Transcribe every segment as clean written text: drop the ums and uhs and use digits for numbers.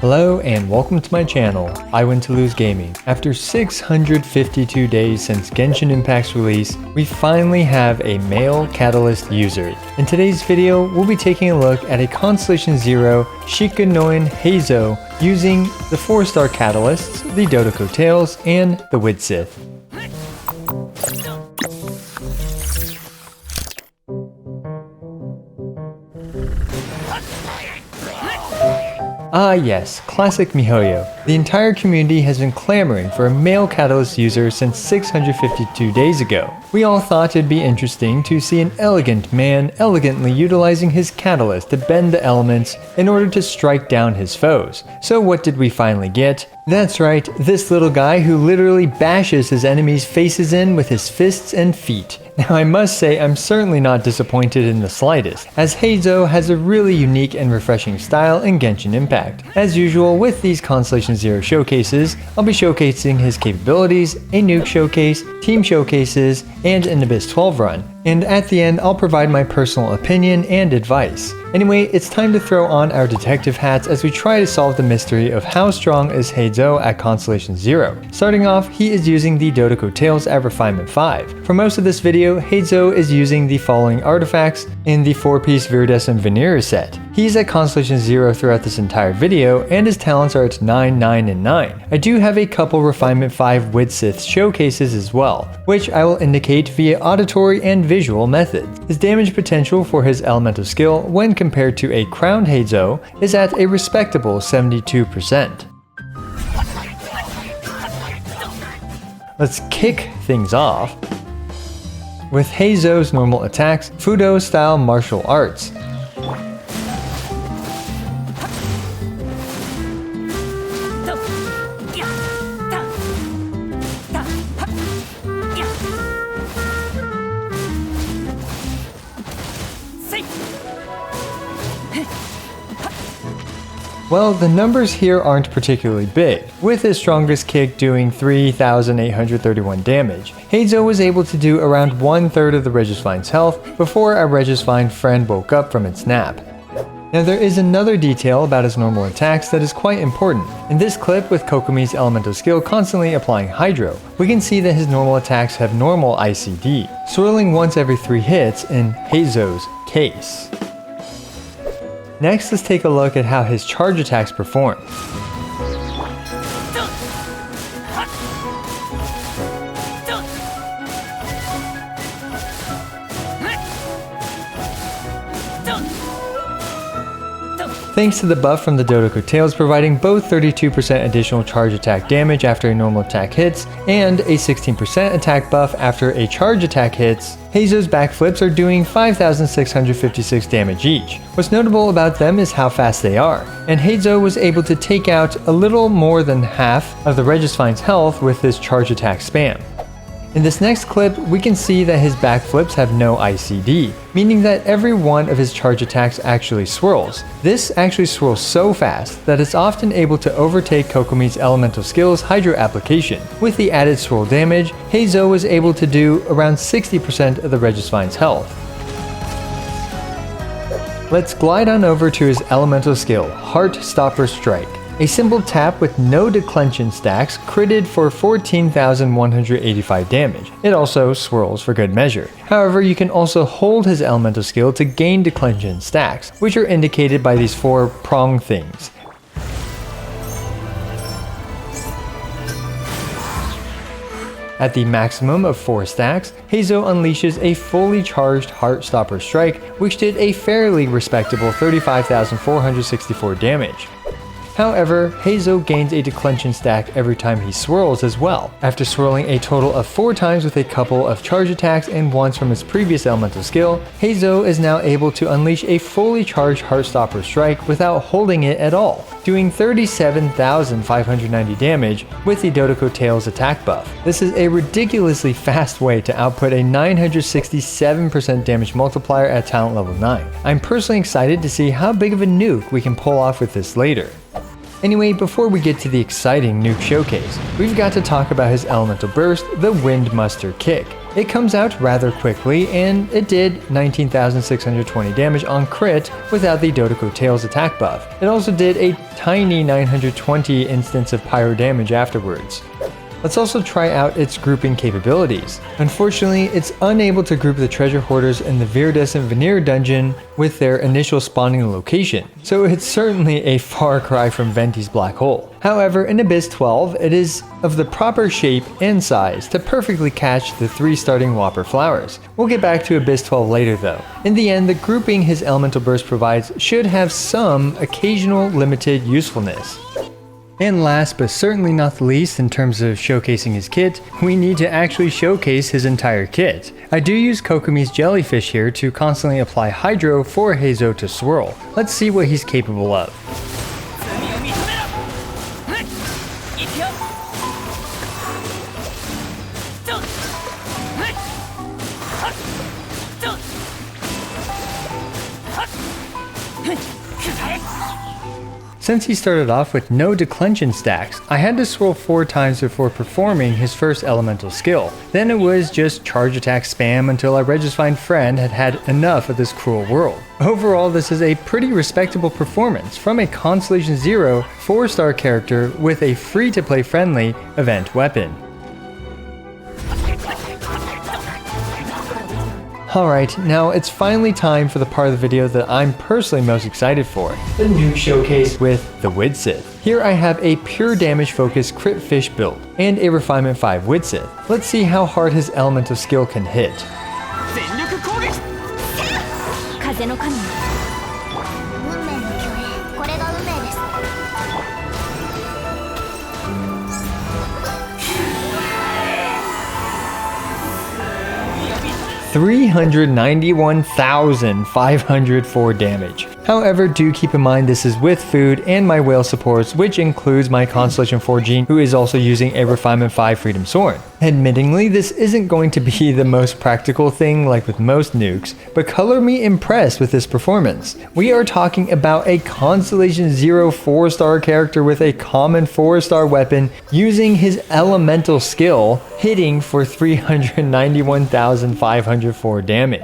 Hello and welcome to my channel, I Win to Lose Gaming. After 652 days since Genshin Impact's release, we finally have a male Catalyst user. In today's video, we'll be taking a look at a Constellation 0 Shikanoin Heizou using the 4-star Catalysts, the Dodoco Tales, and the Widsith. Ah yes, classic MiHoYo. The entire community has been clamoring for a male Catalyst user since 652 days ago. We all thought it'd be interesting to see an elegant man elegantly utilizing his Catalyst to bend the elements in order to strike down his foes. So what did we finally get? That's right, this little guy who literally bashes his enemies' faces in with his fists and feet. Now I must say I'm certainly not disappointed in the slightest, as Heizou has a really unique and refreshing style in Genshin Impact. As usual with these Constellation 0 showcases, I'll be showcasing his capabilities, a Nuke showcase, team showcases, and an Abyss 12 run. And at the end, I'll provide my personal opinion and advice. Anyway, it's time to throw on our detective hats as we try to solve the mystery of how strong is Heizou at Constellation 0. Starting off, he is using the Dodoco Tales at Refinement 5. For most of this video, Heizou is using the following artifacts in the 4-piece Viridescent Veneer set. He's at Constellation 0 throughout this entire video, and his talents are at 9, 9, and 9. I do have a couple Refinement 5 Widsith showcases as well, which I will indicate via auditory and visual methods. His damage potential for his elemental skill when compared to a crowned Heizou is at a respectable 72%. Let's kick things off with Heizou's normal attacks, Fudo style martial arts. Well, the numbers here aren't particularly big, with his strongest kick doing 3,831 damage. Heizou was able to do around 1/3 of the Regisvine's health before our Regisvine friend woke up from its nap. Now there is another detail about his normal attacks that is quite important. In this clip with Kokomi's elemental skill constantly applying Hydro, we can see that his normal attacks have normal ICD, swirling once every 3 hits in Heizou's case. Next, let's take a look at how his charge attacks perform. Thanks to the buff from the Dodoco Tales providing both 32% additional charge attack damage after a normal attack hits, and a 16% attack buff after a charge attack hits, Heizou's backflips are doing 5,656 damage each. What's notable about them is how fast they are, and Heizou was able to take out a little more than half of the Regisvine's health with this charge attack spam. In this next clip, we can see that his backflips have no ICD, meaning that every one of his charge attacks actually swirls. This actually swirls so fast that it's often able to overtake Kokomi's elemental skill's Hydro application. With the added swirl damage, Heizou was able to do around 60% of the Regisvine's health. Let's glide on over to his elemental skill, Heartstopper Strike. A simple tap with no declension stacks critted for 14,185 damage. It also swirls for good measure. However, you can also hold his elemental skill to gain declension stacks, which are indicated by these 4 prong things. At the maximum of 4 stacks, Heizou unleashes a fully charged Heartstopper Strike, which did a fairly respectable 35,464 damage. However, Heizou gains a declension stack every time he swirls as well. After swirling a total of 4 times with a couple of charge attacks and once from his previous elemental skill, Heizou is now able to unleash a fully charged Heartstopper Strike without holding it at all, doing 37,590 damage with the Dodoco Tales attack buff. This is a ridiculously fast way to output a 967% damage multiplier at talent level 9. I'm personally excited to see how big of a nuke we can pull off with this later. Anyway, before we get to the exciting Nuke showcase, we've got to talk about his elemental burst, the Wind Muster Kick. It comes out rather quickly, and it did 19,620 damage on crit without the Dodoco Tales attack buff. It also did a tiny 920 instance of pyro damage afterwards. Let's also try out its grouping capabilities. Unfortunately, it's unable to group the treasure hoarders in the Viridescent Veneer dungeon with their initial spawning location, so it's certainly a far cry from Venti's black hole. However, in Abyss 12, it is of the proper shape and size to perfectly catch the 3 starting Whopper flowers. We'll get back to Abyss 12 later though. In the end, the grouping his elemental burst provides should have some occasional limited usefulness. And last but certainly not the least in terms of showcasing his kit, we need to actually showcase his entire kit. I do use Kokomi's jellyfish here to constantly apply Hydro for Heizou to swirl. Let's see what he's capable of. Since he started off with no declension stacks, I had to swirl 4 times before performing his first elemental skill. Then it was just charge attack spam until our Regisfine friend had had enough of this cruel world. Overall, this is a pretty respectable performance from a Constellation 0 4-star character with a free-to-play friendly event weapon. Alright, now it's finally time for the part of the video that I'm personally most excited for, the Nuke showcase with the Widsith. Here I have a pure damage focused crit fish build, and a refinement 5 Widsith. Let's see how hard his elemental skill can hit. 391,504 damage. However, do keep in mind this is with food and my whale supports, which includes my Constellation 4 Gene, who is also using a Refinement 5 Freedom Sword. Admittingly, this isn't going to be the most practical thing like with most nukes, but color me impressed with this performance. We are talking about a Constellation 0 4-star character with a common 4-star weapon using his elemental skill, hitting for 391,504 damage.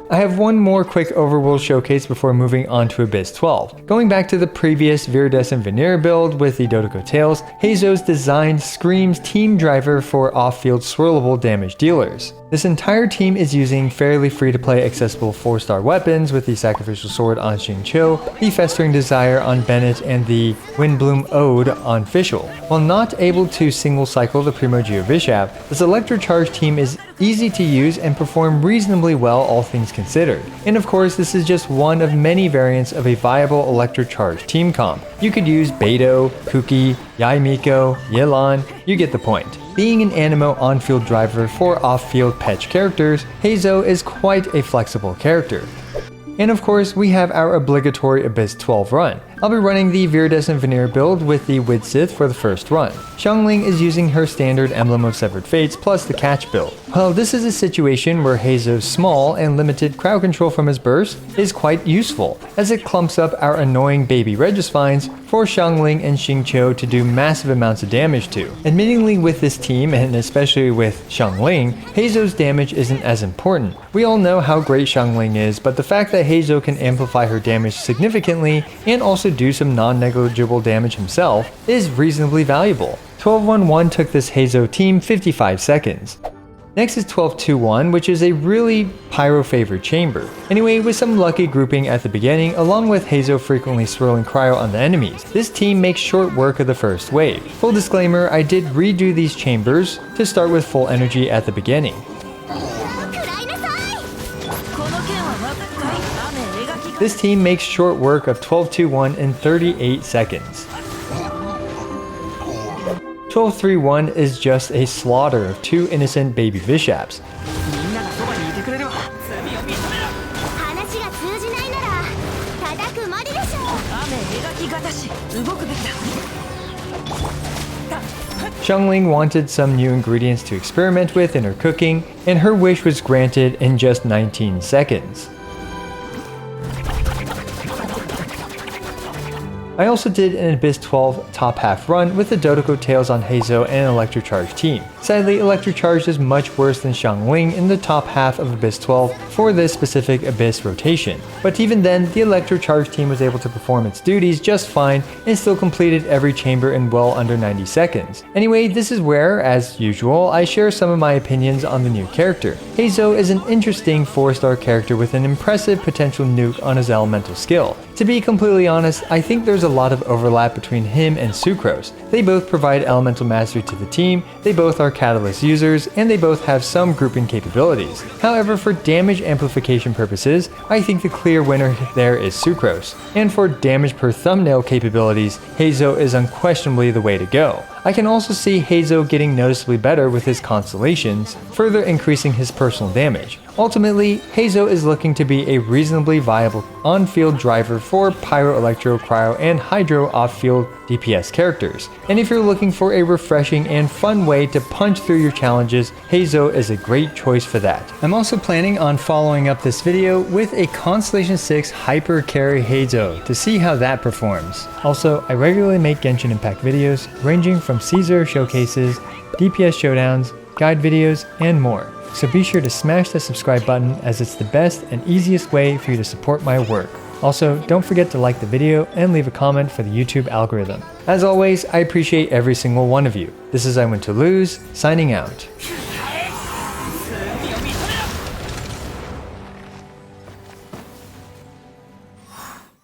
I have one more quick overworld showcase before moving on to Abyss 12. Going back to the previous Viridescent Veneer build with the Dodoco Tales, Heizou's design screams team driver for off-field swirlable damage dealers. This entire team is using fairly free-to-play accessible 4-star weapons with the Sacrificial Sword on Xingqiu, the Festering Desire on Bennett, and the Windbloom Ode on Fischl. While not able to single-cycle the Primo Geo Bishop, this Electrocharge team is easy to use and perform reasonably well all things considered. And of course, this is just one of many variants of a viable Electrocharge team comp. You could use Beidou, Kuki, Yaimiko, Yelan, you get the point. Being an Animo on-field driver for off-field Patch characters, Heizou is quite a flexible character. And of course, we have our obligatory Abyss 12 run. I'll be running the Viridescent Veneer build with the Widsith for the first run. Xiangling is using her standard Emblem of Severed Fates plus the catch build. Well, this is a situation where Heizou's small and limited crowd control from his burst is quite useful, as it clumps up our annoying baby Regisfines for Xiangling and Xingqiu to do massive amounts of damage to. Admittingly, with this team, and especially with Xiangling, Heizou's damage isn't as important. We all know how great Xiangling is, but the fact that Heizou can amplify her damage significantly and also do some non-negligible damage himself is reasonably valuable. 12-1-1 took this Heizou team 55 seconds. Next is 12-2-1, which is a really pyro-favored chamber. Anyway, with some lucky grouping at the beginning, along with Heizou frequently swirling cryo on the enemies, this team makes short work of the first wave. Full disclaimer, I did redo these chambers to start with full energy at the beginning. This team makes short work of 12-2-1 in 38 seconds. 12-3-1 is just a slaughter of 2 innocent baby Vishaps. Xiangling wanted some new ingredients to experiment with in her cooking, and her wish was granted in just 19 seconds. I also did an Abyss 12 top half run with the Dodoco Tales on Heizou and Electrocharge team. Sadly, Electrocharge is much worse than Xiangling in the top half of Abyss 12 for this specific Abyss rotation. But even then, the Electrocharge team was able to perform its duties just fine and still completed every chamber in well under 90 seconds. Anyway, this is where, as usual, I share some of my opinions on the new character. Heizou is an interesting 4-star character with an impressive potential nuke on his elemental skill. To be completely honest, I think there's a lot of overlap between him and Sucrose. They both provide elemental mastery to the team, they both are catalyst users, and they both have some grouping capabilities. However, for damage amplification purposes, I think the clear winner there is Sucrose. And for damage per thumbnail capabilities, Heizou is unquestionably the way to go. I can also see Heizou getting noticeably better with his constellations, further increasing his personal damage. Ultimately, Heizou is looking to be a reasonably viable on-field driver for Pyro, Electro, Cryo, and Hydro off-field DPS characters. And if you're looking for a refreshing and fun way to punch through your challenges, Heizou is a great choice for that. I'm also planning on following up this video with a Constellation 6 Hyper Carry Heizou to see how that performs. Also, I regularly make Genshin Impact videos ranging from Caesar showcases, DPS showdowns, guide videos, and more. So be sure to smash the subscribe button as it's the best and easiest way for you to support my work. Also, don't forget to like the video and leave a comment for the YouTube algorithm. As always, I appreciate every single one of you. This is I Win to Lose, signing out.